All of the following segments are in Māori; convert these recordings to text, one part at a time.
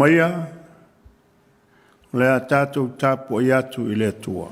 maia, lea tātou tāpua i atu i lea tua.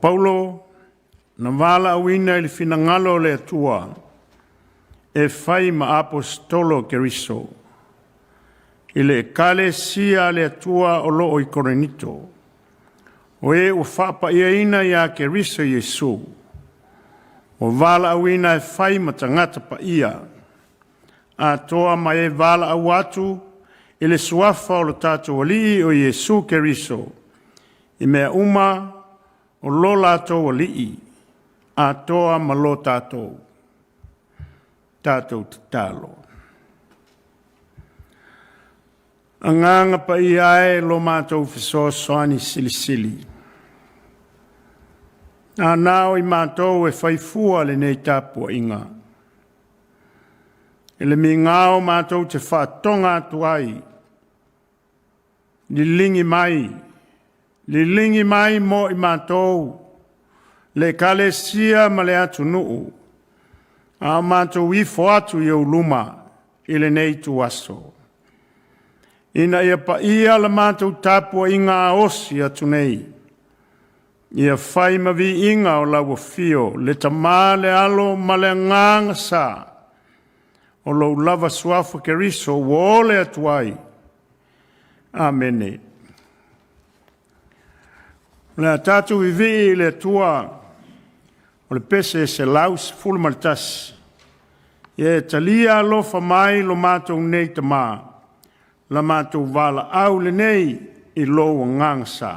Paulo, na wala awina ili finangalo le atua, e fai ma apostolo keriso, ile kale sia le atua o loo i Korinito, o e o whapa iaina ya keriso Yesu, o wala awina e fai ma tangata pa ia, a toa ma e wala awatu, ile suafa o lo tato wali o Yesu keriso, i mea uma, o lo lato o lii, a toa ma lo tātou, tātou te tālo. Anganga pa i ae lo mātou fiso soani sili sili. A nao i mātou e whaifua le nei tāpua inga. E le mi ngao mātou te whātonga tuai, li lingi mai, li lingi mai mo i mātou, le kale sia ma le atu nuu, a mātou i foatu i au luma, i le nei tu aso. Ina ia pa ia la mātou tāpua i ngā osi atu nei, ia whai ma vi inga o lawa fio, le tamā le alo ma le nganga sa, o lau lava suafa keriso, wo le atuai. Amene. Le tātou i vi le tua, o le pese se laus fulu maltas. Ie talia lofa mai lo mātou nei tamā, la mātou wala au le nei i lo ngangsa.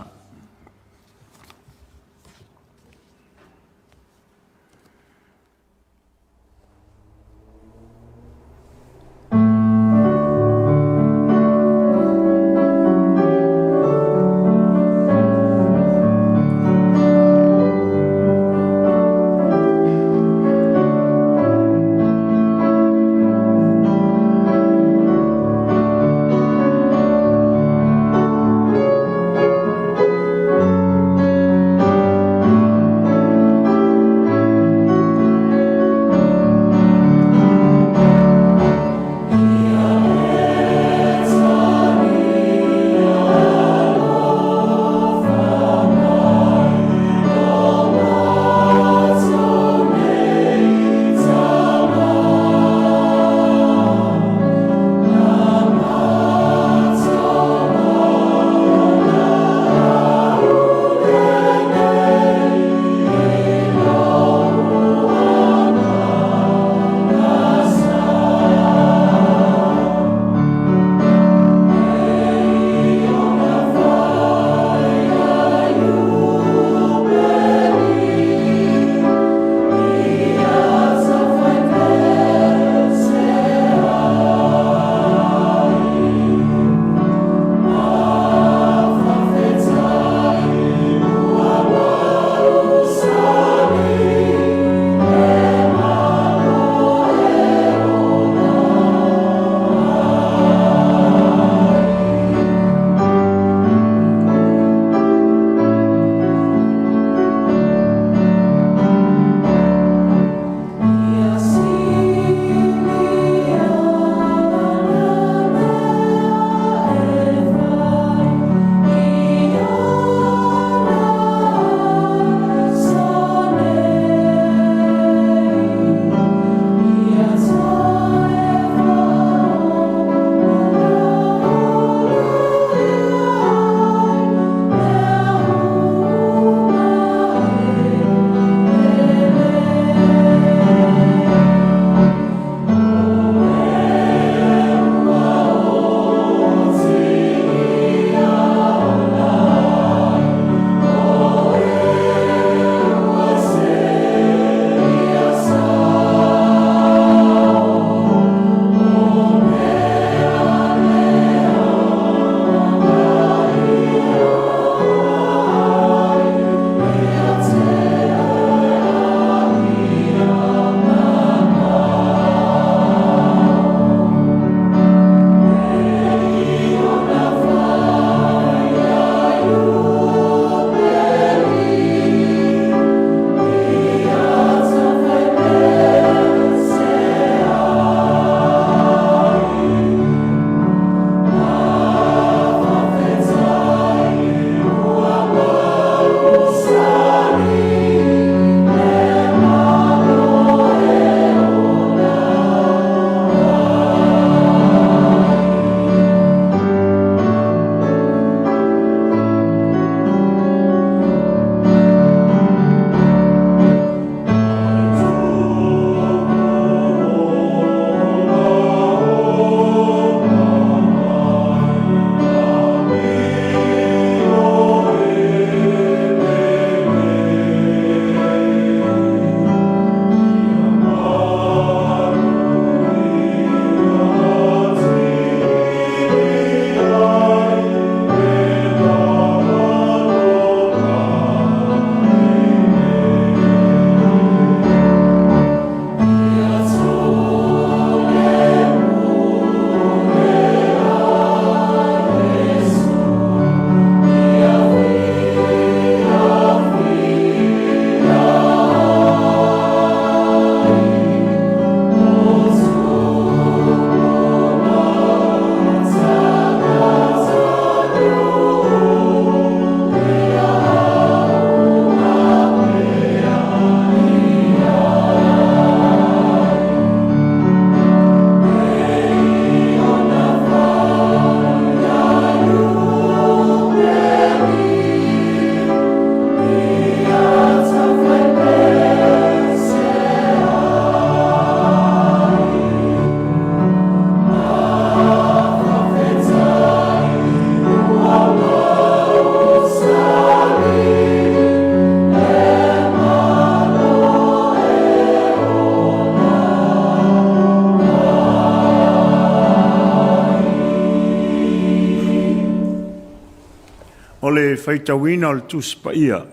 whaitawina o le tusi pa ia.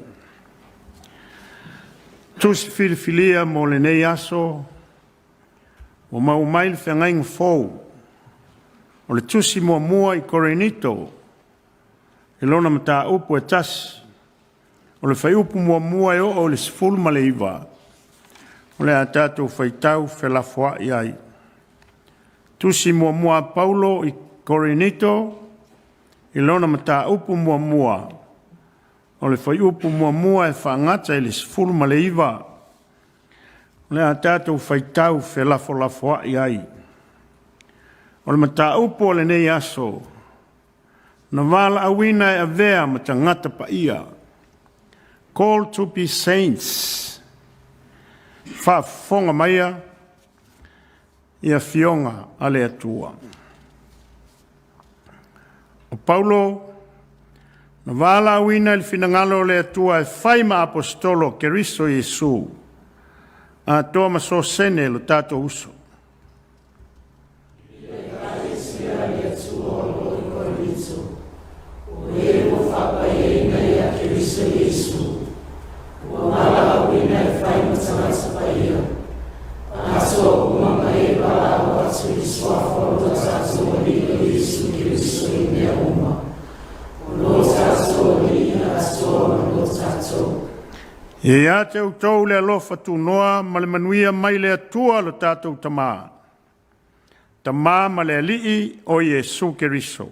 Tusi filifilia mo le nei aso, o maumai le whengainga fōu, o le tusi mua I Korenito, e lona mata upu e tasi, o le whai upu mua e o le sifulu ma le iwa, o le atatou whaitau whelafoa I ai. Tusi mua Paulo I Korenito, e lona mata upu mua, o le whai upu mua e whaangata I le sifulu ma le iwa, o le atatou whaitau whelafoa I ai. O le mata upu o le nei aso, na wala awina e avea ma tangata pa ia. Call to be saints. Whafonga maia ia fionga ale atua. O Paulo, na wala awina il finangalo le atua e whaima apostolo Keriso Jesu. A toa maso sene lo tato uso. E a te utou le alofa tu noa ma le manuia mai le atua lo tātou tamā. Tamā ma le alii o Jesu Keriso.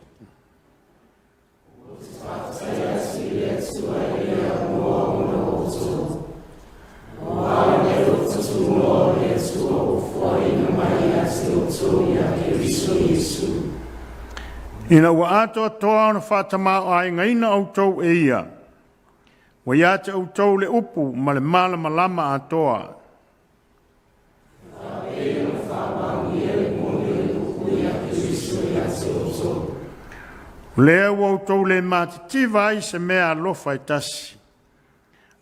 Ina wa ato toa ona whatamā o ai ngaina autou e ia. Wa ia te autou le upu ma le malama lama atoa. Lea wa autou le matitiva ai se mea alofa I tasi.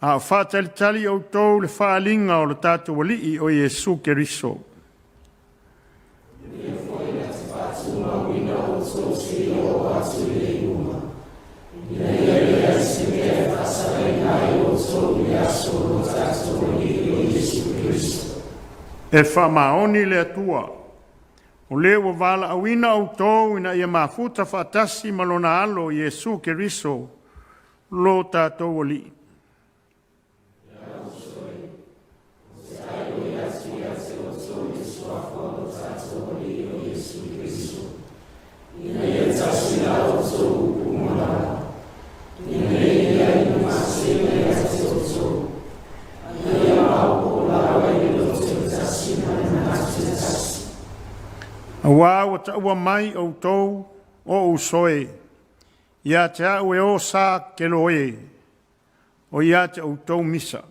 A whatalitali autou le whaalinga o le tātou walii o Jesu Keriso. E whamaoni le atua. O le wa wala awina autou ina ia mafuta whaatasi malona alo Jesu Keriso lo tātou wali. Awa wa taua mai o tou o usoe, ia te au e o sa keloe, o ia te o tou misa.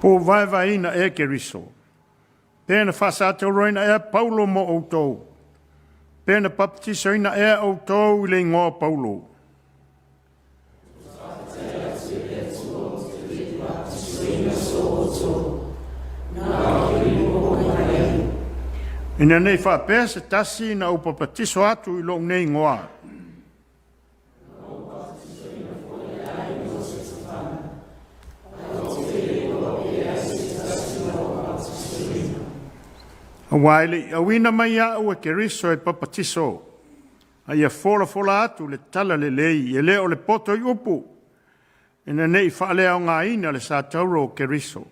Po vai vai ina e Keriso. Pena whasa te roina e Paulo mo outou. Pena baptiso ina e outou I le ngō Paulo. Ina nei whapea se tasi na upapatiso atu I lo nei ngoa. Waile awina mai au e Keriso e papatiso. Ai a fola atu le tala le lei, e le o le poto I upu. Ina nei whaale au ngā ina le sa tauro o Keriso.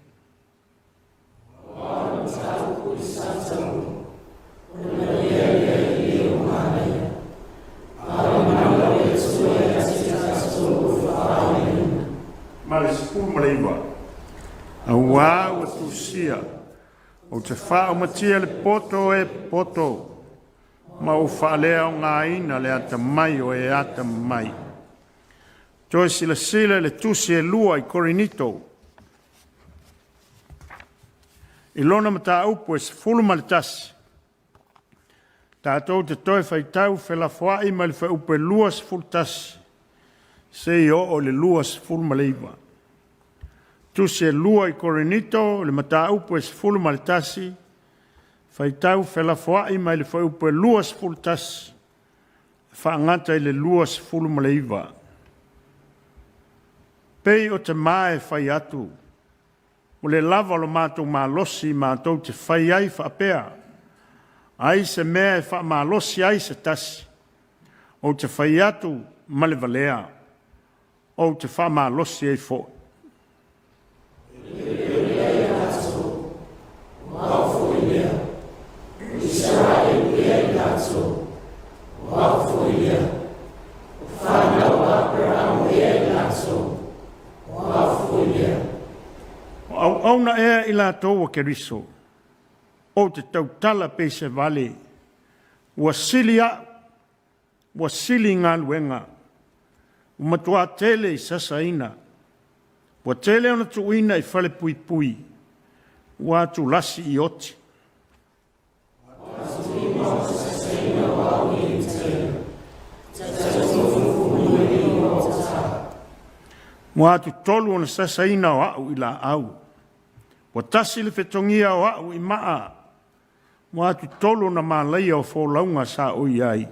Ma le sipulu maleiwa. Awa ua tusia. O te whao matia le poto e poto. Ma o whaalea o ngā ina le ata mai o e ata mai. Toi sila le tusi e lua I Korenito. I lona mata upo e se fulu malitasi. Tātou te toi whaitau whelafoai ma le whaupe luas fultasi. Se o le luas fulmaleiva. Tu se lua I Korinito, le mata upo es fulmalitasi. Whaitau whelafoai ma le whaupe luas fultasi. Whaangata le luas fulmaleiva. Pei o te mae whai atu. O le lava lo mātou mālosi mātou te whai ai whaapea. Ai se mea e wha mālosi ai se tasi. O te whai atu ma le valea. O te wha mālosi ai fo. Au na ea I lātou a keriso. O te tautala pe se vale. Ua sili ngā luenga. Umatua tele I sasaina. Ua tele ona tuina I whale pui pui. Ua tu lasi I oti. Mua tu tolu ona sasaina o au I la au. Ua tasi le whetongia o au I maa. Mua tu tolu na mālaia o fōlaunga sa o iai.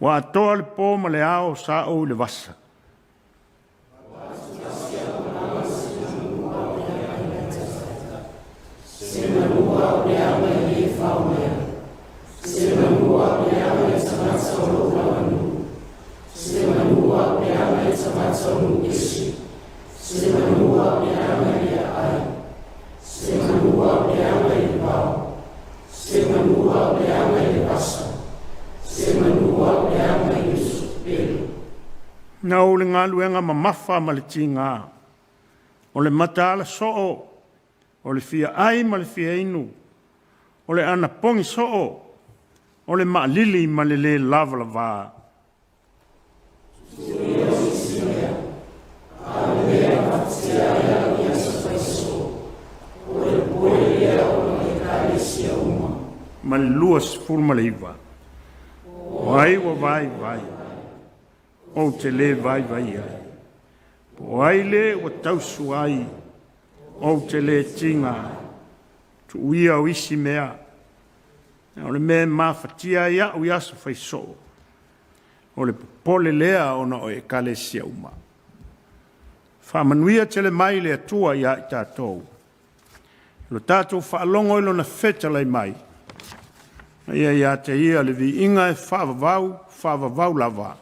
Wa atoa le pō ma le ao sa o le vasa. Na o le ngā luenga ma mawha ma le tinga. O le matala so'o. O le fia ai ma le fia inu. O le ana pongi so'o. O le maalili ma le le lava la vā. Ma le luas fulma le iwa. Wai wa vai vai. O te le vai vai ai. Po ai le o tausu ai. O te le tinga. Tu uia o isi mea. O le mea mawhatia ia o iaso fai so. O le pole lea o na o e kale sia uma. Whamanuia te le mai le atua ia I tātou. Lo tātou whaalongo ilo na feta lai mai. Ia te ia le vi inga e whaavavau lava.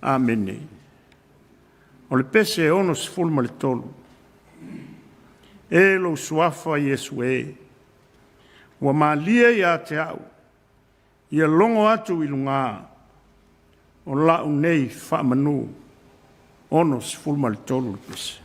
Amene. O le pese e ono se fulma le tolu. E lo suafa Yesu e. Ua maalia ia te au. Ia longo atu I lunga. O lau nei whaamanu. Ono se fulma le tolu le pese.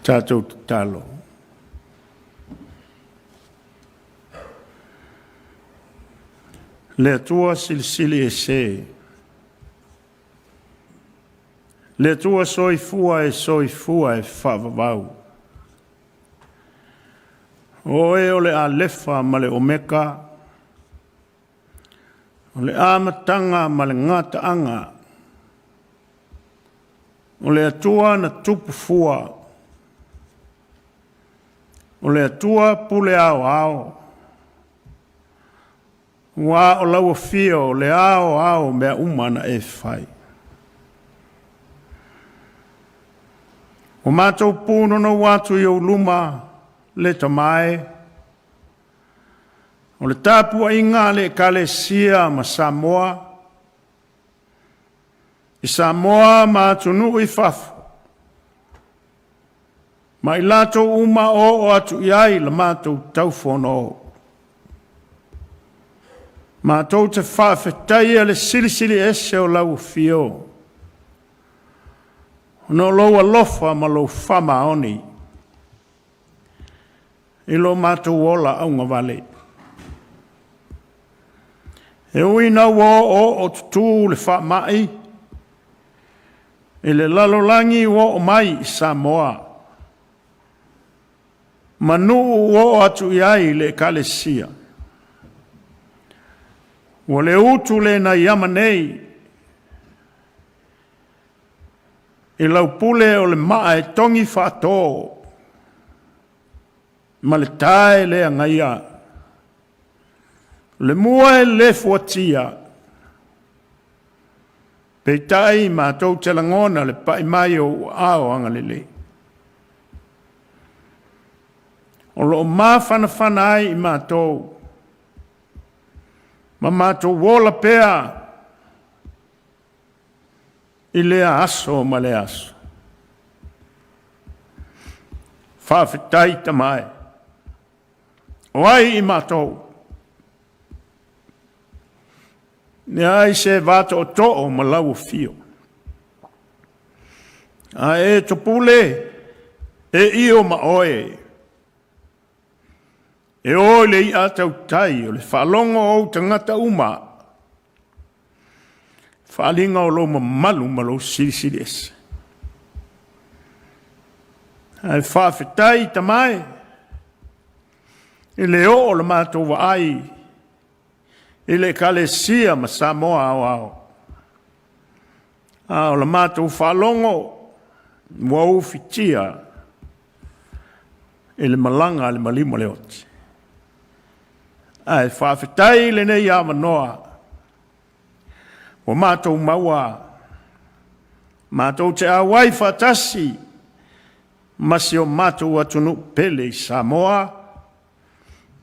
tātou te talo. Le atua silisili e se. Le atua soifua e whavavau. O e ole a lefa ma le omeka. O le amatanga ma le ngataanga. O le atua na tupu fua. O le atua pule ao. Wa o lau fio le ao mea umana e whai. O mātou pūno no watu i o luma le tamai. O le tāpua inga le kalesia ma Samoa. I Samoa mātou nu i whafu. Ma i lato uma o atu iai la mātou taufono o. Mātou te whawhetai le silisili ese o lau fio. No loa lofa ma lo whama oni. I lo mātou ola aunga vale. E uina o tutu le whamai. E le lalolangi o mai i Samoa. Manu o atu iai le kalesia. O le utu le na yamanei. I lau pule o le maa e tongi whato. Ma le tae le angaia. Le mua e le fuatia. Peitai mātou te langona le pai mai o ao angalele. O lo maa whana ai i mātou. Ma mātou wola pea. I lea aso ma le aso. Whawhetai tamai. O ai i mātou. Ne ai se vato o to'o ma lau fio. A e topule e io ma oe. E o le i atau tai o le whalongo o tangata uma. Whalinga o lo malu ma lo sirisiri ese. Ai whawhetai tamai. I le o le mātou wa ai. I le kalesia ma Samoa au. A o le mātou whalongo. Wa ufitia. I le malanga le malima le oti. Ai whawhetai le nei a manoa. O mātou maua. Mātou te awai whatasi. Masi o mātou atunu pele i Samoa.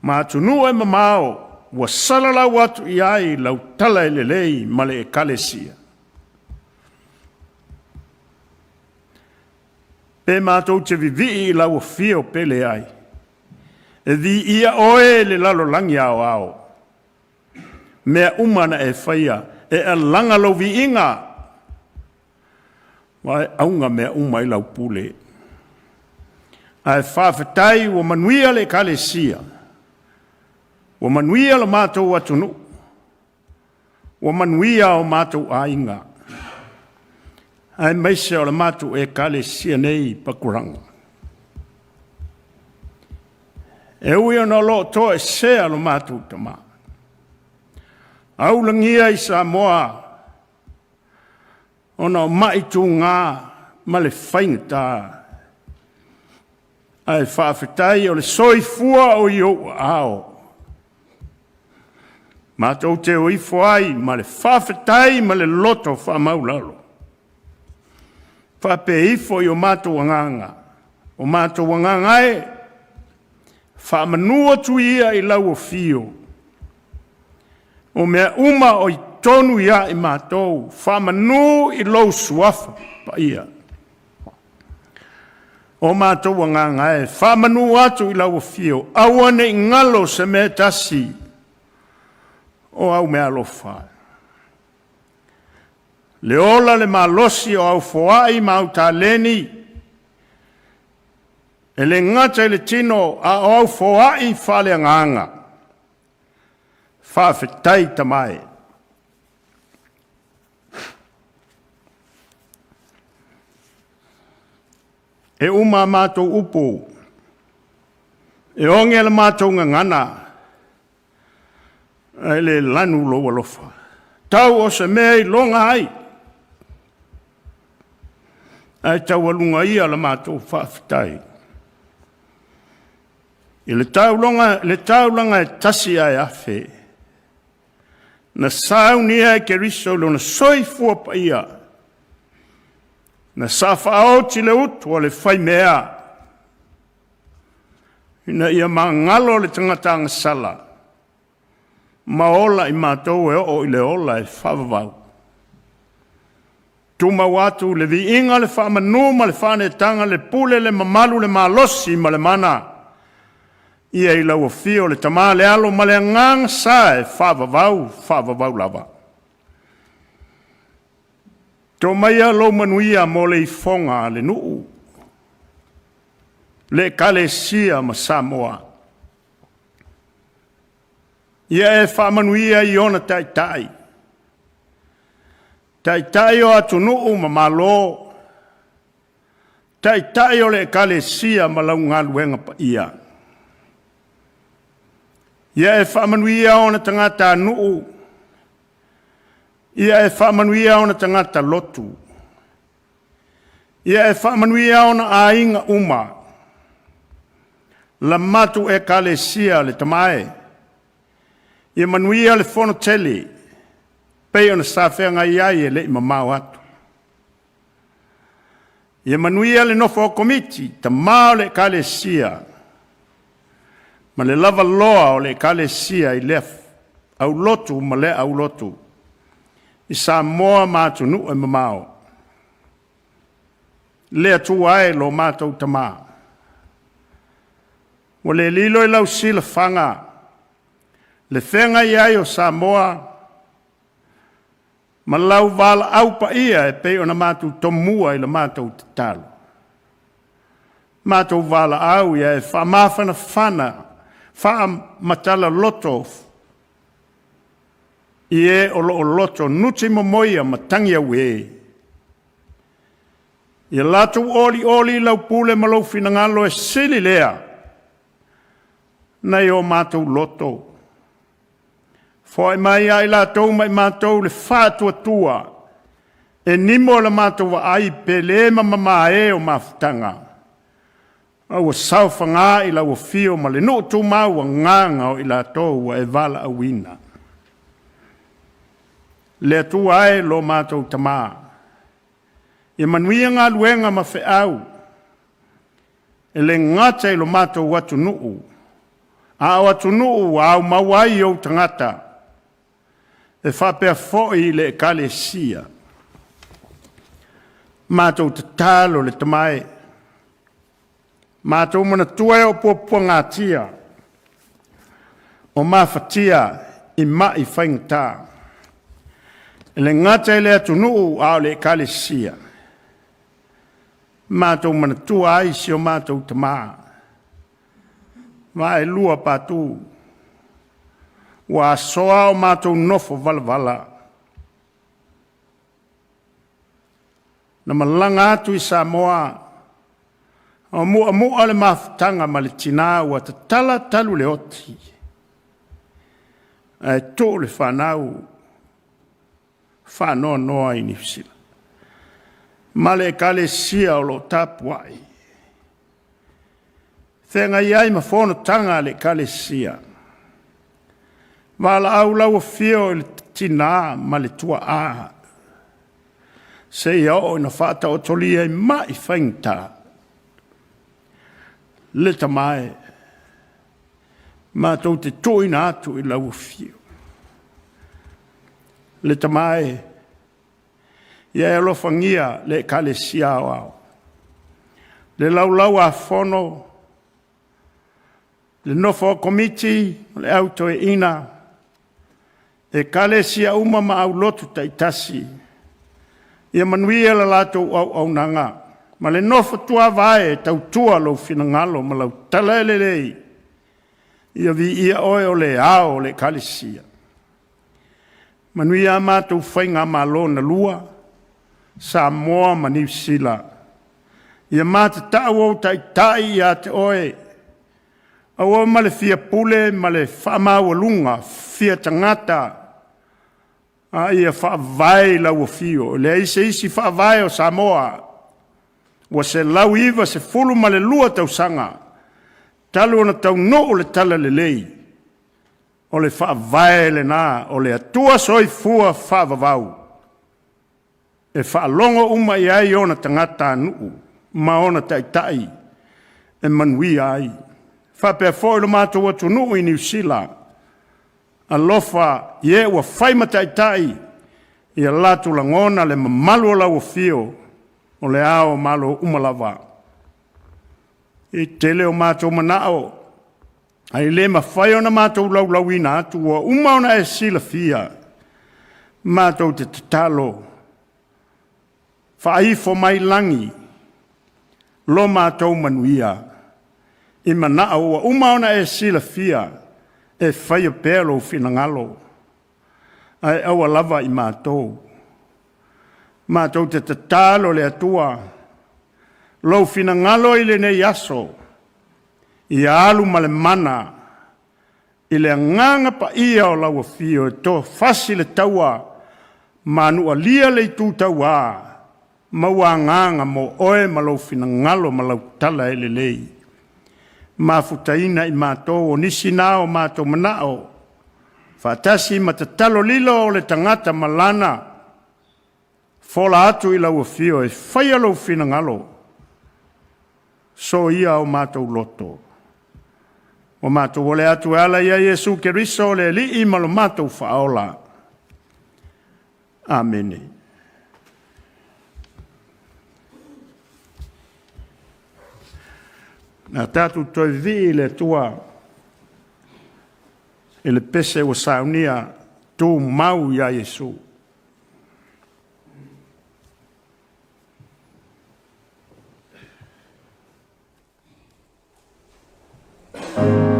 Mātunu e mamao. Wa salala watu i ai lau tala e lelei male e kalesia. Pe mātou te vivi i lau fio pele ai. E vi ia oe le lalo langi ao. Mea umana e whaia. E a langa lau vi inga. Wai aunga mea uma i lau pule. Ai whawhetai o manuia le kalesia. O manuia le mātou atunu. O manuia o mātou ainga. Ai meise o le mātou e kalesia nei pakuranga. E ui ona lo to e sea lo mātou tama. Au langia i Samoa. Ona o maitu ngā ma le whaingata. Ai whawhetai o le soifua o i o ao. Mātou te o ifo ai ma le whawhetai ma le loto whamaulalo. Whape ifo i o mātou wanganga. O mātou wanganga e. Whamanua tu ia i lau o fio. O mea uma o i tonu ia i mātou. Whamanu i lau suafa pa ia. O mātou wanganga e. Whamanu atu i lau o fio. Awane i ngalo se me tasi. O au mea lofa. Le ola le malosi o au foai ma au taleni. E le ngata le tino a au foai whale nganga. Whawhetai tamai. E uma mātou upo. E onge le mātou ngana. E le lanu loa lofa. Tau o se mea i longa ai. Ai tau alunga ia le mātou whawhetai. I le tau langa e tasi ai awhe. Na saunia e keriso lo na soifua pa ia. Na sawhaoti le utu o le whai mea. Ina ia ngalo le tangata ngasala. Maola i mātou e o i le ola e whawawau. Tuma watu le vi inga le whamanu ma le whane tanga le pule le mamalu le malosi ma le mana. Ia i lau fio le tama le alo ma le ngang sae whawawau lava. Tō maia lo manuia mo le ifonga le nuu. Le kalesia ma Samoa. Ia e whamanuia i ona taitai. Taitai o atu nuu ma malo. Taitai o le kalesia ma lau ngaluenga pa ia. Ia e whamanuia ona tangata nuu. Ia e whamanuia ona tangata lotu. Ia e whamanuia ona ainga uma. La matu e kalesia le tamae. Ia manuia le fono tele. Pei ona sawhenga iai e le mamau atu. Ia manuia le nofo komiti. Tamao le kalesia. Ma le lava loa o le kalesia i lef. Au lotu ma le au lotu. I Samoa mātu nu e mamao. Le atu ai lo mātou tamā. O le lilo i lau sila whanga. Le whenga iai o Samoa. Ma lau wala au pa ia e pei ona mātou tomua i la mātou te talo. Mātou wala au ia e whamawhana whana. Wha matala loto. Ie o loto nuti momoia matangia we. Ia latu oli lau pule malau finangalo e sili lea. Nei o mātou loto. Fai mai ai lātou mai mātou le whātua tua. E nimo la mātou wa ai pe le mama e o mawhitanga. Au a sauwhanga i lau a fio ma le no tu mau a nganga o i lātou wa e vala a wina. Le atu ai lo mātou tamā. E manuia ngā luenga ma whe au. E le ngata i lo mātou watu nuu. A watu nuu a au mawai o tangata. E whapea foi le kalesia. Mātou te talo le tamae. Mātou mana tuai o pua ngātia. O mawhatia i mai whaingata. Le ngata le atu nuu au le kalesia. Mātou mana tua aisi o mātou tamā. Wa e lua patu. Wa soa o mātou nofo vala. Na malanga atu i Samoa. O mua le mawhitanga ma le tina ua te tala talu le oti. E tō le whanau. Whanoa noa i nifsila. Male kale sia o lo tapuai. Whenga iai ma whono tanga le kale sia. Wala au lau fio i le tina ma le tua a. Se ia o ina whata o tolia i mai whaingta. Le tamae. Ma tau te toina atu i lau fio. Le tamae. Ia e alofangia le kale sia o au. Le lau a whono. Le nofo komiti, le auto e ina. E kale sia uma ma au lotu taitasi. Ia manuia la lato au nanga. Ma le nofo tua vae tau tua lo finangalo ma lau tala lei. Ia vi ia oe o le ao le kalisia. Manui a mātou whainga malo na lua, Samoa ma New Zealand. Ia mātou tau o tai ia te oe. Awa ma le fia pule ma le whaamawalunga, fia tangata. A ia whaavai lau o fio. Le isi whaavai o Samoa. Wa se lau iwa se fulu ma le lua tau sanga. Talu ona tau no o le tala le lei. O le whaavae le nā, o le atua soi fua whaavavau. E whaalongo uma i ai ona tangata nuu, ma ona taitai, e manui ai. Whapea fōi lo mātou atu nuu i New Zealand. A lofa ie ua whaima taitai, i a latu langona le mamalu o lau o fio, o le ao malo umalawa. I tele o mātou manao, ai le mawhai ona mātou lau ina atu, ua umauna e sila fia, mātou te tatalo, whaifo mai langi, lo mātou manuia, i manao ua umauna e sila fia, e whaia pēlo finangalo, ai awa lava i mātou. Mātou te tatalo le atua, lo finangalo i le nei aso, i alu ma le mana, i le nganga pa ia o lau fio, to fasi le taua, manua lia le tu taua, maua nganga mo oe ma lau finangalo ma lau tala e le lei. Mafutaina i mātou o nisi nao mātou manao, whaatasi ma te talo lilo o le tangata malana, fola atu i lau fio e whaia lau finangalo, so ia o mātou loto. O mātou ole atu ala ia Yesu Keriso le li i malo mātou whaola. Amene. Nā tātou toi vi le tua e le pese o saunia tō mau ia Yesu. Oh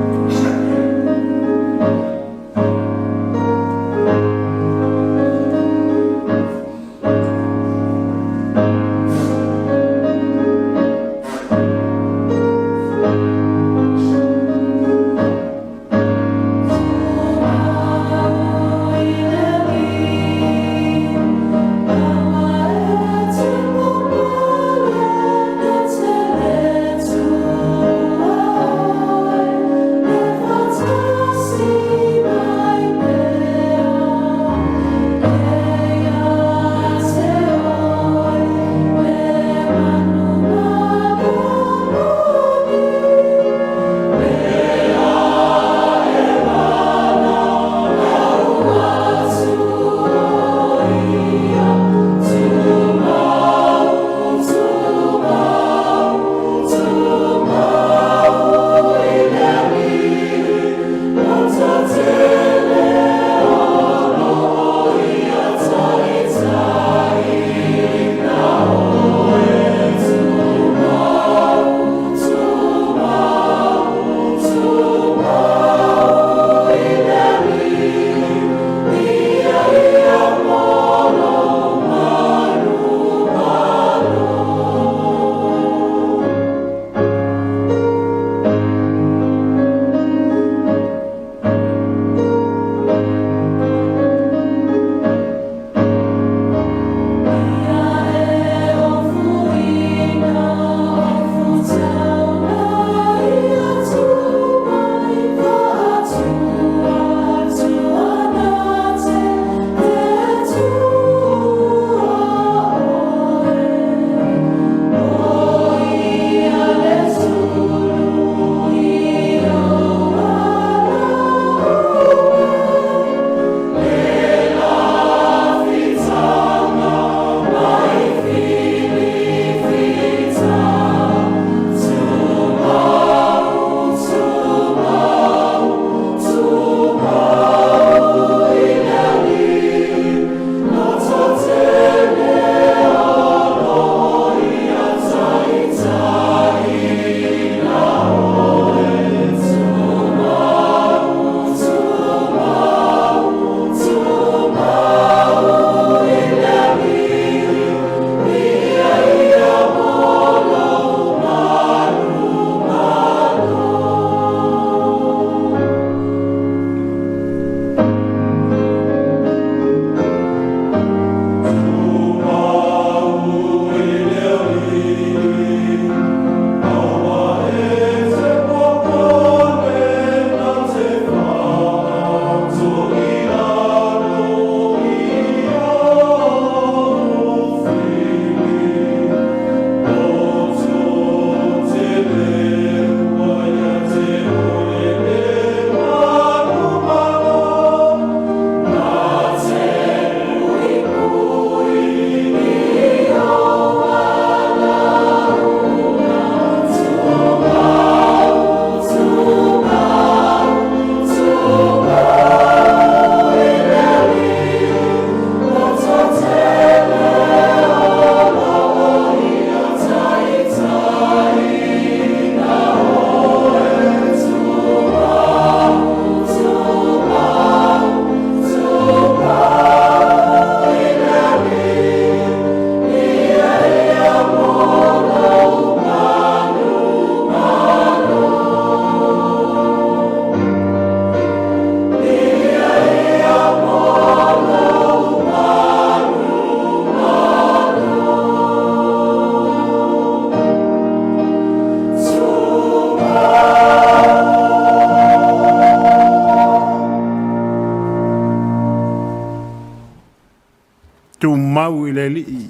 Tu mau i le li'i.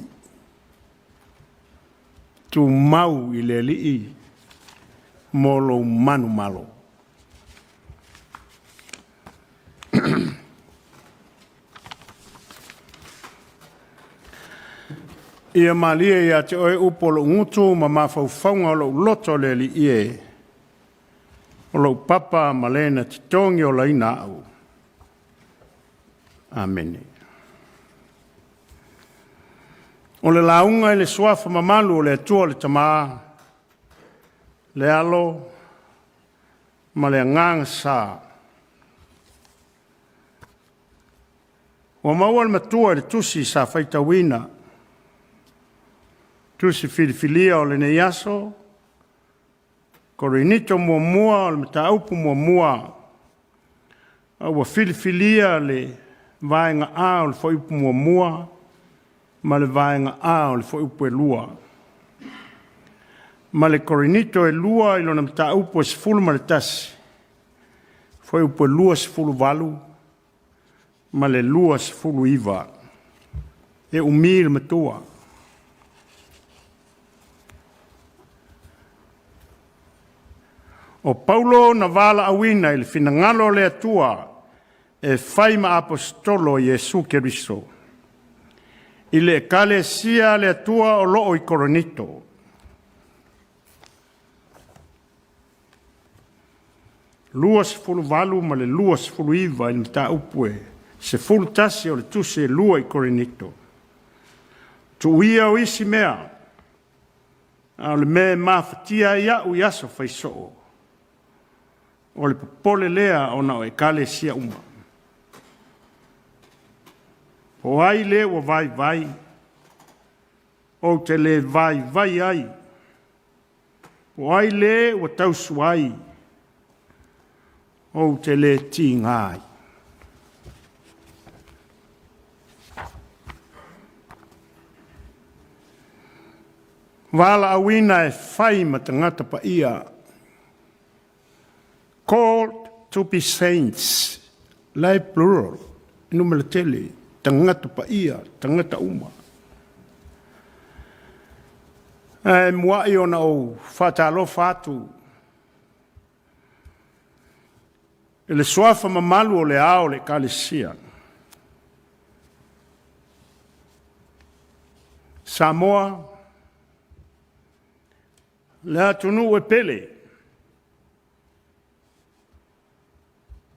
Tu mau i le li'i. Molo manu malo. Ia malia ia te oe upolo ngutu ma mawhauwhaunga o lo loto le li'i e. O lo papa malena te tongi o laina au. Amen. O le launga i le suafa mamalu o le atua le tamaa, le alo, ma le nganga sa. O maua le matua le tusi sa faitawina, tusi filifilia o le neiaso, korinito mua o le mataupu mua, au filifilia le vaenga a o le foipu mua, ma le vaenga a o le foipu e lua. Ma le korinito e lua ilo na mataupu e sifulu ma le tasi, foipu e lua sifulu valu, ma le lua sifulu iwa, e umi le matua. O Paulo na vala awina ili finangalo le atua e faima apostolo Jesu Keriso. Ile kale sia le atua o loo I koronito. Lua sifulu valu ma le lua sifulu iwa ili mta upue. Se fulu tasi o le tuse lua I koronito. Tu uia o isi mea. A le me mafatia ia u yaso faisoo. O le popole lea o na o e kale sia uma. O ai le o vai vai. O te le vai vai ai. O ai le o tausu ai. O te le tingai. Wala awina e fai ma tangata pa ia. Called to be saints, lai plural, numele tele, tangata pa ia, tangata uma. E mua I ona o whatalo whatu. E le suafa mamalu o le ao le kalesia. Samoa, le atunu e pele.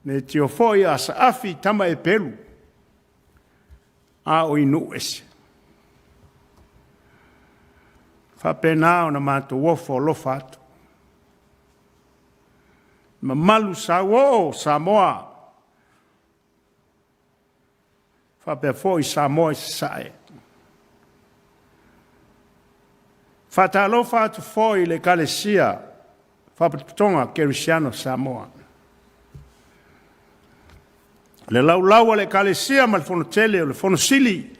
Ne tio foi a saafi tama e pelu. A o inu ese. Fa pena ona mato wofo lo fatu. Ma malu sa wo Samoa. Fa pe foi Samoa sae. Fa talo fatu foi le kalesia. Fa tonga Christian Samoa. Le lau le kalesia ma le fono tele o le fono sili.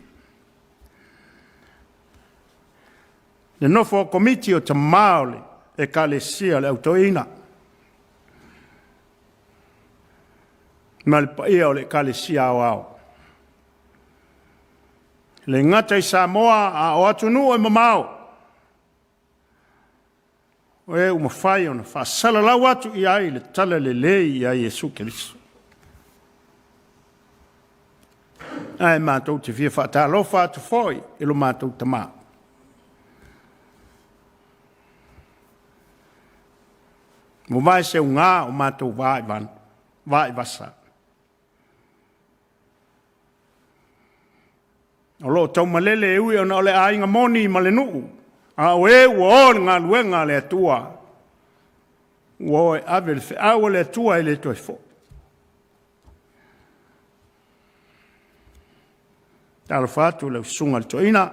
Le nofo komiti o tamaole e kalesia le autoina. Ma le paia o le kalesia au au. Le ngata I Samoa a o atunu e mamao. O e umawhai ona whaasala lau atu I ai le tala le lei I ai Jesu Keriso. Ai mātou te fia whaatalo whaatu foi, ilo mātou tamā. Mo vai se ngā o mātou vai vasa. O lo tau malele e ui ona ole ainga moni ma le nuu. A o e ua o ngā luenga le atua. Ua o e ave le whiaua le atua I le toi fo. Talo fatu le sunga le toina.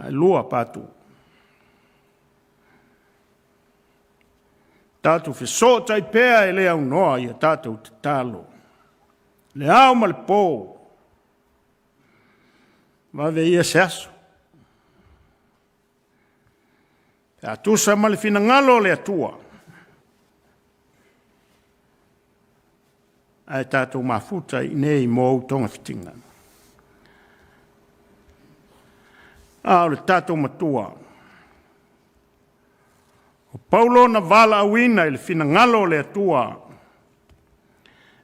Ai lua patu. Tatu fiso tai pea e le au noa I a tatu te talo. Le au ma le pō. Mave ia se aso. E atusa ma le fina ngalo le atua. Ai tātou mafuta I nei mō tonga fitinga. o le tātou matua. O Paulo na vala awina i le finangalo le atua,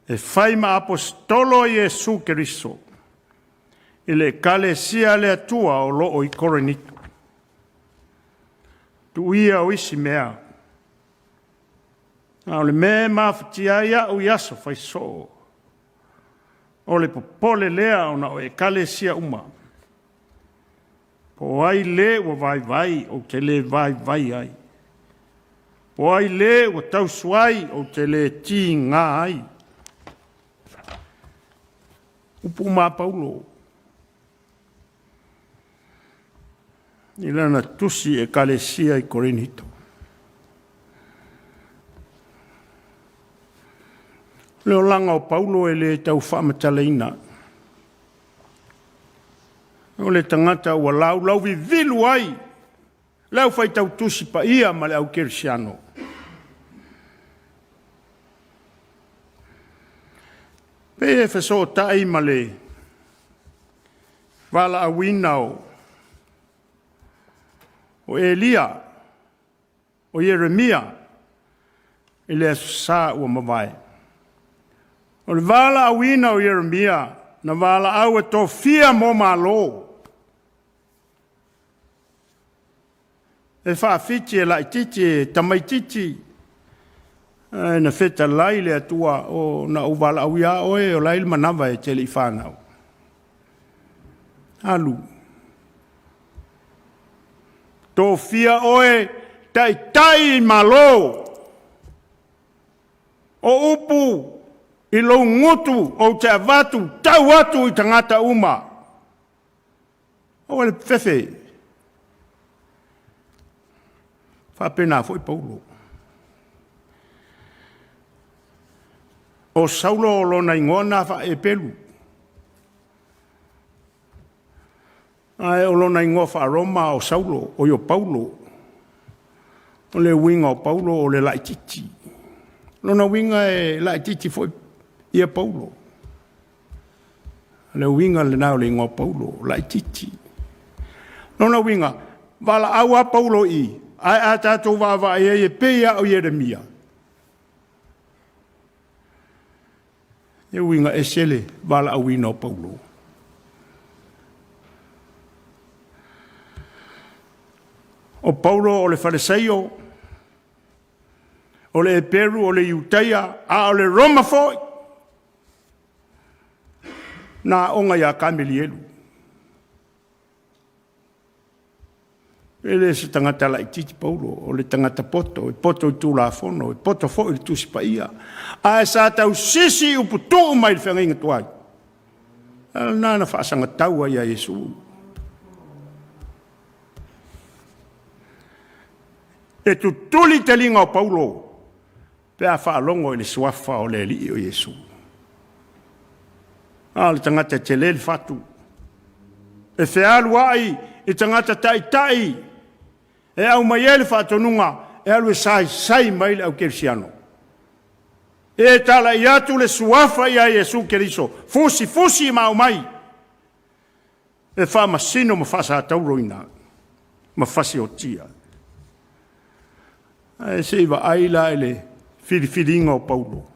e whai ma apostolo Iesu Keriso, i le kalesia le atua o loo i Korinito. Tu ia o isi mea, o le me mawhatia ia o yaso whai so, o le popole lea o na o e kalesia uma. Po ai le o vai o te le vai ai. Po ai le o tau suai o te le ti ngā ai. Upu mā Paulo. I lana tusi e kalesia i Korinito. Leo langa o Paulo e le tau whaamatalaina. O le tangata ua lau vi vilu ai. Lau whai tau tusi pa ia ma le au kerisiano. Pe e whaso tai ma le wala awina o Elia, o Jeremia, i le sa ua mawai. O le wala awina o Jeremia, na wala au e tō fia mo malo. E whaafiti e lai titi, e tamai titi, na wheta lai le atua o na uwala au ia oe o lai manawa e tele i whanau. Alu. Tō fia oe tai malo. O upu i lo ngutu o te avatu, tau atu i tangata uma. O le fefe. Whapena foi Paulo. O Saulo o lona ingona wha e pelu. Ai o lona ingoa wha Roma o Saulo, o yo Paulo. O le winga o Paulo o le laititi. Lona winga e laititi foi ia Paulo. Le winga le nao le ingoa Paulo, laititi. Lona winga, wala aua Paulo i. Ai a tātou wawa e peia o Jeremia. E winga e sele wala awina o Paulo. O Paulo o le Fariseio, o le Peru, o le Iuteia, a o le Roma foi. Na onga ia Kamelielu. Ele se tangata la ititi Paulo, o le tangata poto, i poto i tūla fono, i poto fo i tusi pa ia. A e sa tau sisi upu tōu mai le whenga tuai. Nāna whaasanga taua ia Jesu. E tu tuli te linga o Paulo, pe a whaalongo i le suafa o le li o Jesu. A le tangata te lele fatu. E whialu ai, i tangata tai, e au mai ele whātonunga, e alu e sai mai le au kerisiano. E tala i atu le suafa i a Jesu Keriso, fusi mau mai. E wha masino ma whasa atauroina, ma whasi o tia. E se iwa aila ele whiriwhiringa o Paulo.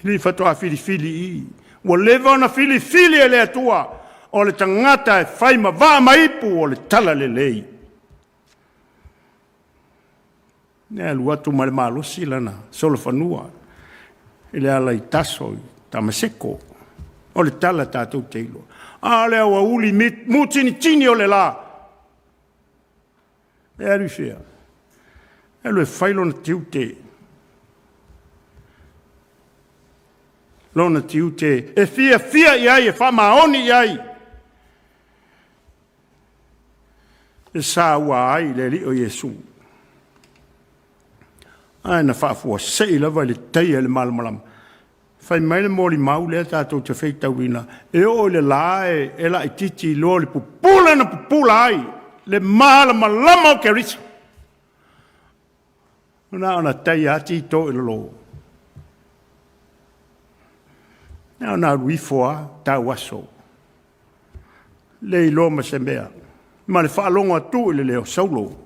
Ili whatoa whiriwhiri i, wa lewa na whiriwhiri e le atua, o le tangata e whaima wā maipu o le tala le lei. Nea luatu ma le malosi lana, solo whanua. I le ala i taso, i tamaseko, o le tala tātou teilo. A le awa uli tini o le la. E aru whea. E lue whailo na tiute. Lona tiute. E fia iai, e whamaoni iai. E sa ua ai le li o Jesu. Ai na whaafua sei lava le teia le malamalam. Whai mai le mori mau le tātou te whaitauina. E o le lae, e la i titi lo le pupula na pupula ai. Le malamalama o kerisa. Una ona teia ati to i lo. Ona ruifoa tau aso. le ilo ma se mea. Ma le whaalonga tu ile leo, Saulo.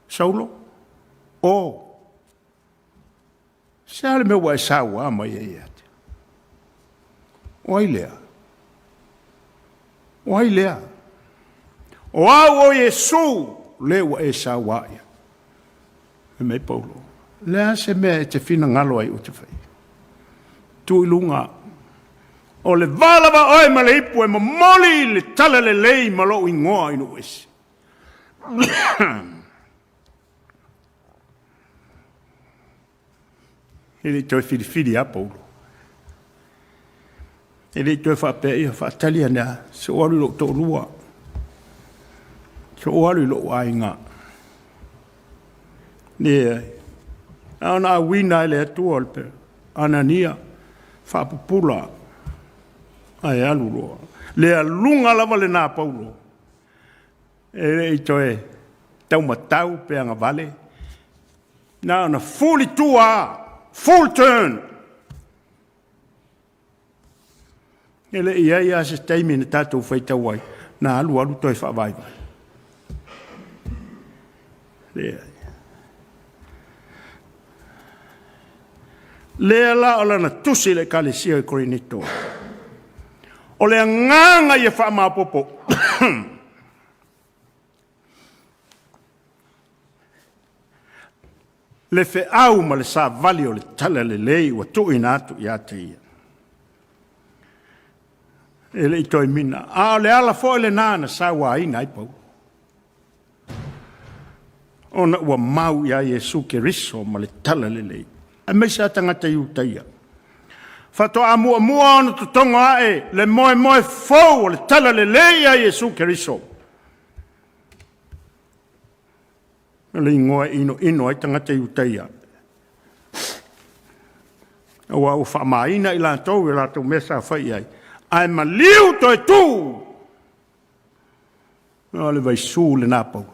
Saulo? O. Se ale me wa sawa ma ye ye. O ilea. O ilea. O au o Yesu le wa e sawa ia. Me Paulo. Le se me te fina ngalo ai o te whai. Tu ilunga. O le valava oi ma le ipu e ma moli le tala le lei ma lo ingoa inu esi. Ele toi fili a Paulo. Ele toi fa pe ia fa talia na se o lo to lua. Se o lo ainga. Ne ana wina le tuolpe. Anania fa pupula. Ai aluloa. Le alunga lava le nā Paulo. E toi tau matau pe anga vale. Na fully tua. Full turn. Ele ia se taimi na tātou whaitau wai. Nā alu toi whaavai vai. Lea la o lana tusi le kalesia i Korinito. O le nganga ia whaamapopo. Le fe au ma le sa vali o le tala le lei wa tu inatu ia te ia. E le itoi mina. A le ala fo le nana sa wa inga i pau. Ona ua mau ia Yesu ke riso ma le tala le lei. A me sa tangata iu taia. Fato amua mua ona tutonga ae le moe fau o le tala le lei ia Yesu ke riso. Le ingoa ino ai tangata i utaia. Awa o whamaina i lantou i latou mesa whai ai. Ai ma liu toi tū. Le vai sū le nā Paulo.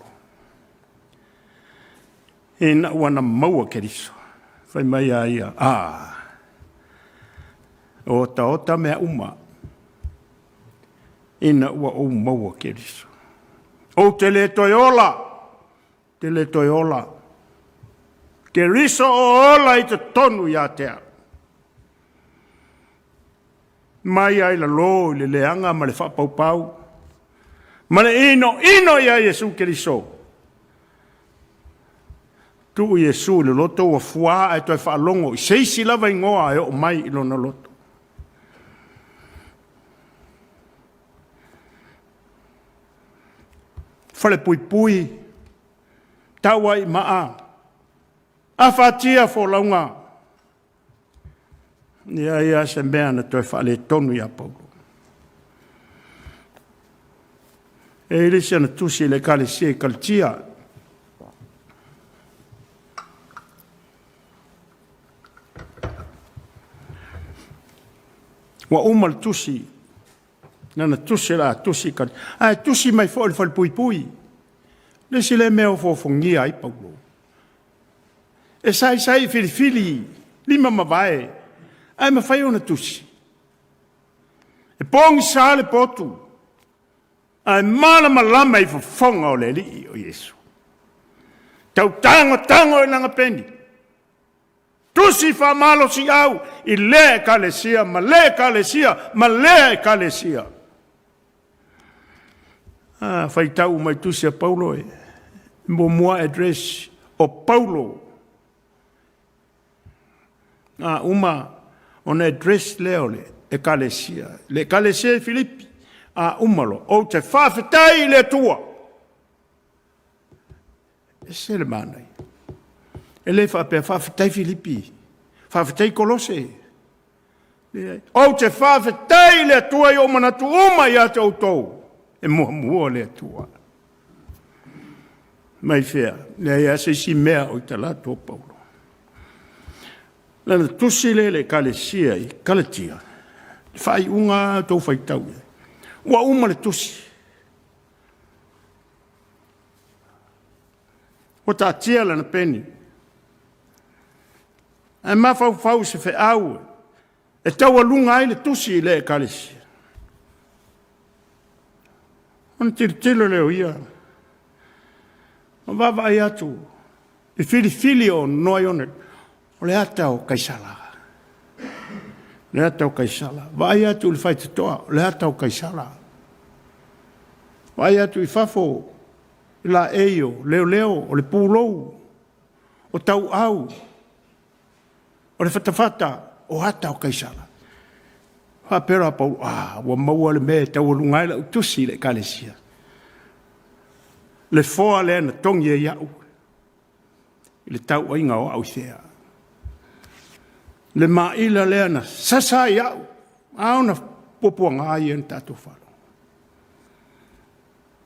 E na wana maua ke riso. Whai mai a ia. Ota mea uma. E na ua o maua ke riso. O te le toi ola. Te le toi ola. Ke riso o ola i te tonu ia tea. Mai ai la lo le leanga ma le whapaupau. Ma le ino ia Yesu ke riso. Tu Yesu le loto wa fua e toi whaalongo. I seisi lava ingoa e o mai ilo na loto. Whale pui. Tawa i maa. A whatia fo launga. Ia se mea na toi whaale tonu ia Paulo. E irisi ana tusi le kale sie kaltia. Wa umal tusi. Nana tusi la tusi kaltia. Ai tusi mai fo le pui. Le sile meo fo fongia ai Paulo. E sai fili. Lima mavae. Ai ma fai ona tusi. E pongi sa le potu. Ai mana malama i fonga o le li o Yesu. Tau tango e langa peni. Tusi fa malo si au. I le kalesia, ma le kalesia. Fai tau mai tusi a Paulo e. Mo mua address o Paulo. Uma on address leole e kalesia. Le kalesia Filippi. Umalo. O te whawhetai le tua. E se le manai. E le whawhetai Filippi. Whawhetai Kolose. O te whawhetai le tua i o manatu uma i ate outou. E mua le tua. Mai fea. Le ia se si mea o te la tua Paulo. Lana tusi le kalesia i kaletia. Whai unga tau whai tau. Ua uma le tusi. O ta tia lana peni. E mawhau se whe au. E tau alunga ai le tusi le kalesia. Ona tilo leo ia. Ma vai atu. I fili o noi ona. O le ata o kaisala. Le ata o kaisala. Vai atu le fai toa. Le ata o kaisala. Vai atu I fafo. I la eio. Leo. O le pūlou. O tau au. O le fatafata. O ata o kaisala. Pera pau wa maua le me tau lungai la tusi le kalesia le foa le na tongi e iau le tau ainga o au sea le maila le na sasa iau auna popuanga ai en tatu falo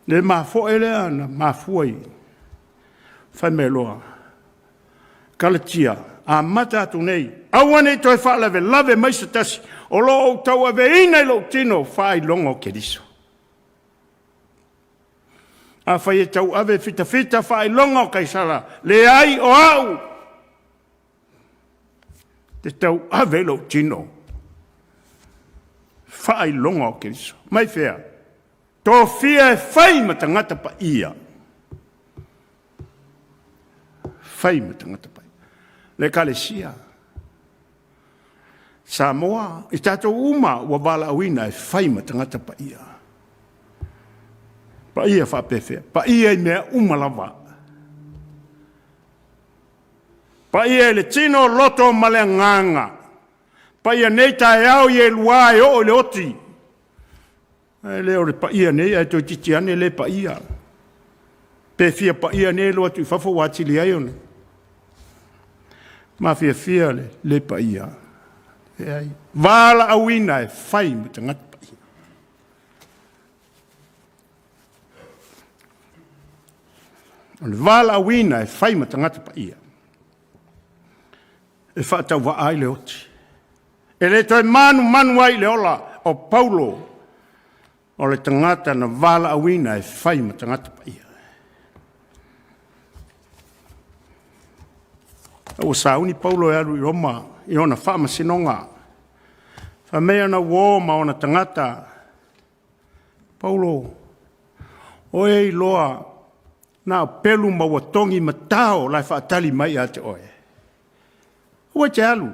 le mafo ele na mafuai fa meloa kalatia a mata tu nei awane toi fa lave mai se tasi o lo tau ave ina lo tino fai longo keriso a fai tau ave fita fai longo kaisala le ai o au te tau ave lo tino fai longo keriso mai fea to fia fai matangata pa ia fai matangata pa le kalesia Samoa, I tato uma wa wala awina e whaima tangata pa ia. Pa ia whapewhea. Pa ia I mea umalawa. Pa ia le tino loto male nganga. Pa ia neita e au ye lua e o le oti. E leo le pa ia nei, e toi titi ane le pa ia. Pewhea pa ia nei loa tu whafo watili aione. Ma fia le pa ia. Vala awina e whai mo te ngata pa ia. Vala awina e whai mo te ngata pa ia. E whaatau wa ai le oti. E le toi manu ai le ola o Paulo. O le tangata na vala awina e whai mo te ngata pa ia. O sauni Paulo e alu I Roma. I ona whaamasinonga. Whamea na wō ma ona tangata. Paulo, oe I loa nā pelu ma watongi ma tau lai whaatali mai a te oe. Ua te alu.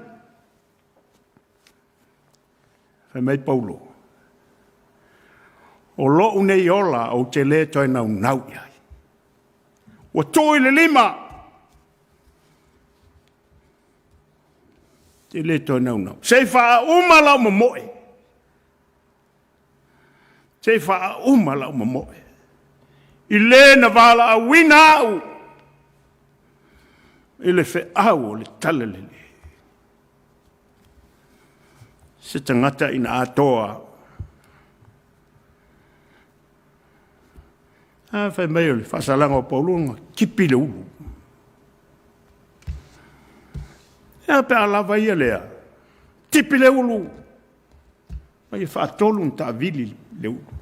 Whamei Paulo. O lo unei ola o te le toi nau iai. Ua toi le lima. Te le toi nau. Sei wha umala ma moe. Sei wha umala ma moe. I le na wala a wina au. I le whe au le talalele. Se tangata ina atoa. Whai mai o le whasalanga o Paulunga. Kipi le ulu. Ea pe alawa ia lea. Tipi le ulu. Mai whaatolu ta vili le ulu.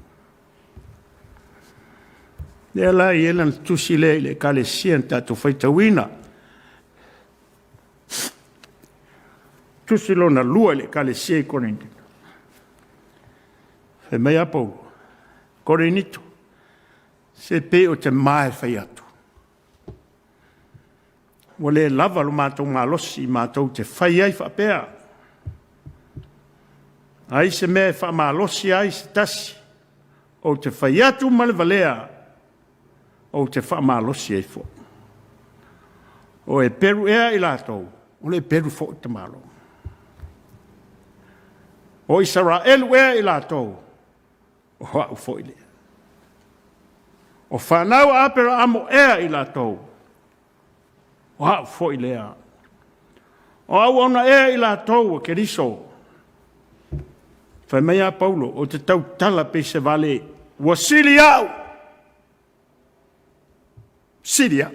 Lea la I elan tusi le kale sian tatu whaitawina. Tusi lo na lua le kale sia I Korinto. Whai mai a Paulo. Korinito. Se pe o te mai whai atu. Wale lava lo mātou ngā losi mātou te whai ai whapea. Ai se mea wha mā losi ai se tasi. O te whai atu male valea. O te wha mā losi ai fo. O e peru ea I lātou. O le peru fo te malo. O Israel ea I lātou. O hau fo I lea. O whanau apera amo ea I lātou. O hau fo I lea. O au ona ea I lātou o keriso. Whai mea Paulo o te tau tala pe se vale. Wa sili au. Siria.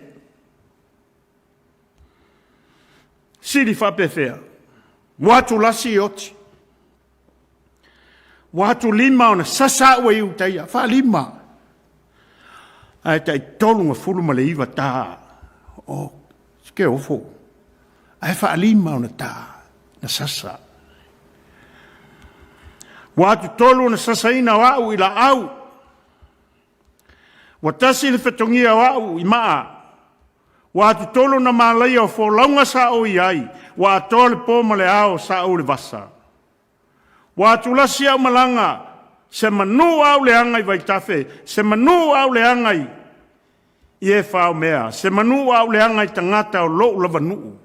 Siri whapewhea. Watu lasi oti. Watu lima ona sasa ua I utaia. Wha lima. Ai tai tolunga fuluma le iwa tā. O, ske ofo. Ai wha lima ona tā. Na sasa. Watu tolu na sasa ina wau ila au. Wa tasi le fetongia wau i maa. Wa atu tolo na malai o fo launga sa o iai. Wa atole po male ao sa o le vasa. Wa atu lasi au malanga. Se manu au le angai vai tafe. Se manu au le angai i e whao mea. Se manu au le angai tangata o lo lava nuu.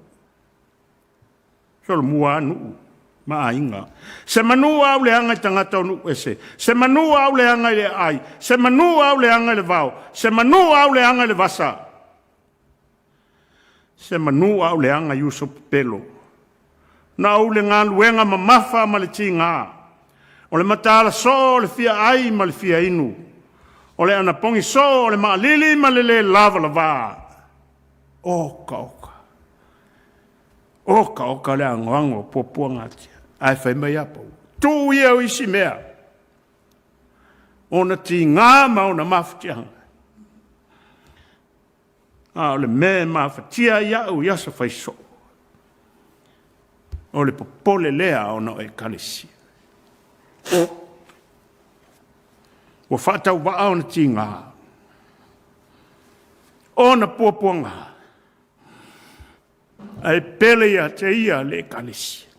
Solo mua nuu. Maa inga. Se manu au le angai tangata o nuu ese. Se manu au le angai le ai. Se manu au le angai le vau. Se manu au le angai le vasa. Se manu au le angai uso pelo. Na au le ngā luenga ma mafa ma le ti ngā. O le matala so le fia ai ma le fia inu. O le ana pongi so le maa lili ma le lava la vā. Oka oka. Oka oka le angoango popua ngatia. Ai whai mai apau. Tu ia o isi mea. Ona ti ngā ma ona mawhatianga. O le mea mawhatia ia o iasa whai so. O le popole lea ona o e kalisia. Wa whatau wa ona ti ngā. Ona puapuanga. Ai pele ia te ia le kalisia.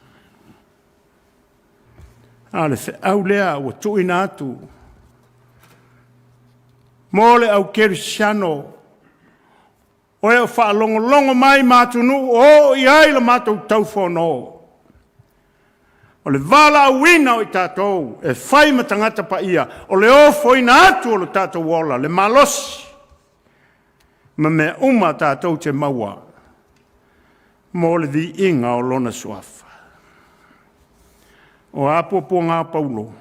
Ale se au lea wa tuina atu. Mole au kerisiano. O eo wha longo mai matunu o iai la matou taufono. O le vala awina o i tātou e whai matangata pa ia. O le ofo ina atu o le tātou wola, le malosi. Ma mea uma tātou te maua. Mo le di inga o lona suafa. O apopo ngā paulo.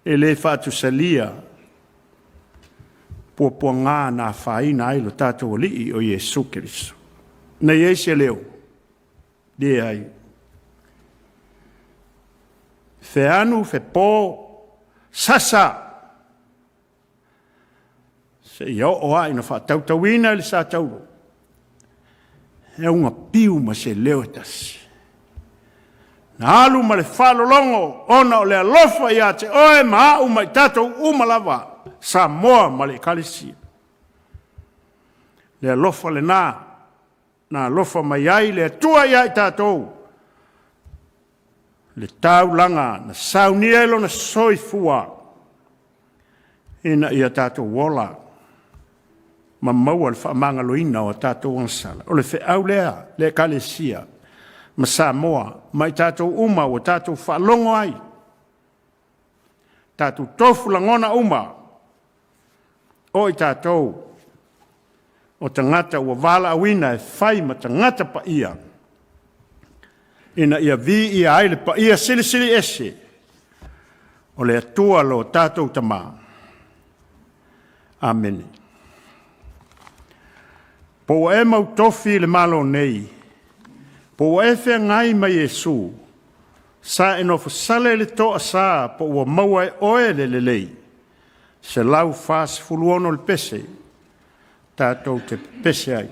E le whātu salia. Popo ngā nā whaina ai lo tātou o lii o Jesu Keriso. Nei eise leo. De ai. Fe anu, fe pō, sasa. Se iau o aina whātautawina le sa tauro. E unga piu ma se leo tasi. Na alu ma le whalolongo, ona o le alofa ia te oe maa uma i tātou umalava, Samoa ma le kalisia. Le alofa le nā, na alofa mai ai, le atua ia i tātou. Le tau langa, na Sauniga ilo na soifua, ina ia tātou wola, ma maua le whaamanga loina o tātou ansala. O le whiau lea, le kalisia, ma Samoa, mai tātou uma o tātou whaalongo ai. Tātou tofu langona uma, o i tātou, o tangata ua wala awina e whai ma tangata pa ia. Ina ia vi ia aile pa ia sili ese, o le atua lo tātou tama. Amen. Po e mau tofi le malo nei, po e whea ngai mai Jesu, sa eno fasale le toa sa, po ua maua e oe le lei, se lau fas fuluono le pese, tātou te pese ai.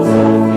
Oh,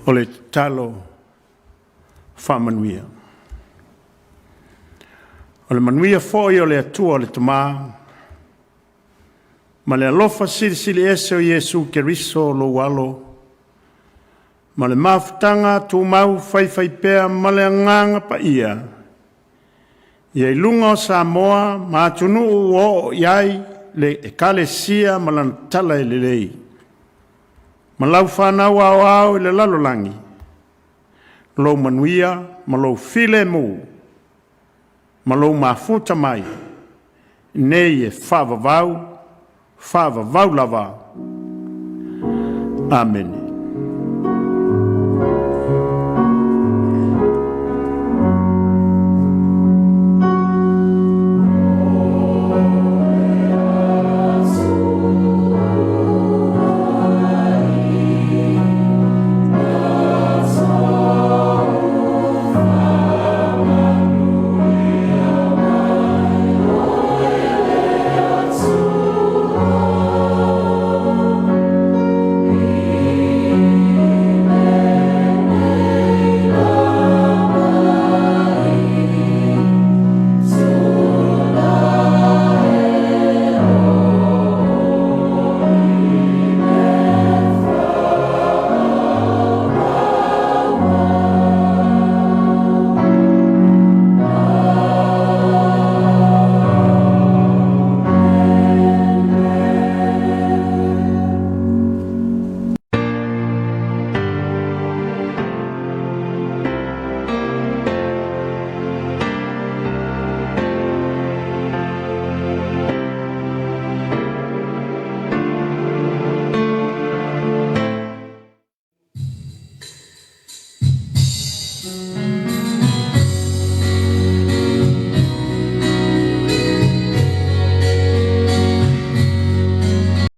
o le talo whamanuia. O le manuia foi o le atua o le tama, ma le alofa sirisiri ese o Iesu Keriso lo walo, ma le mafutanga tu mau whai pea ma le anganga pa ia. Ia ilunga o Samoa ma atunu o iai le ekalesia ma lantala e lelei. Ma lau whanau au le lalolangi. Lo manuia ma lo file mu. Ma lo mafuta mai. Nei e whavavau lava. Amen.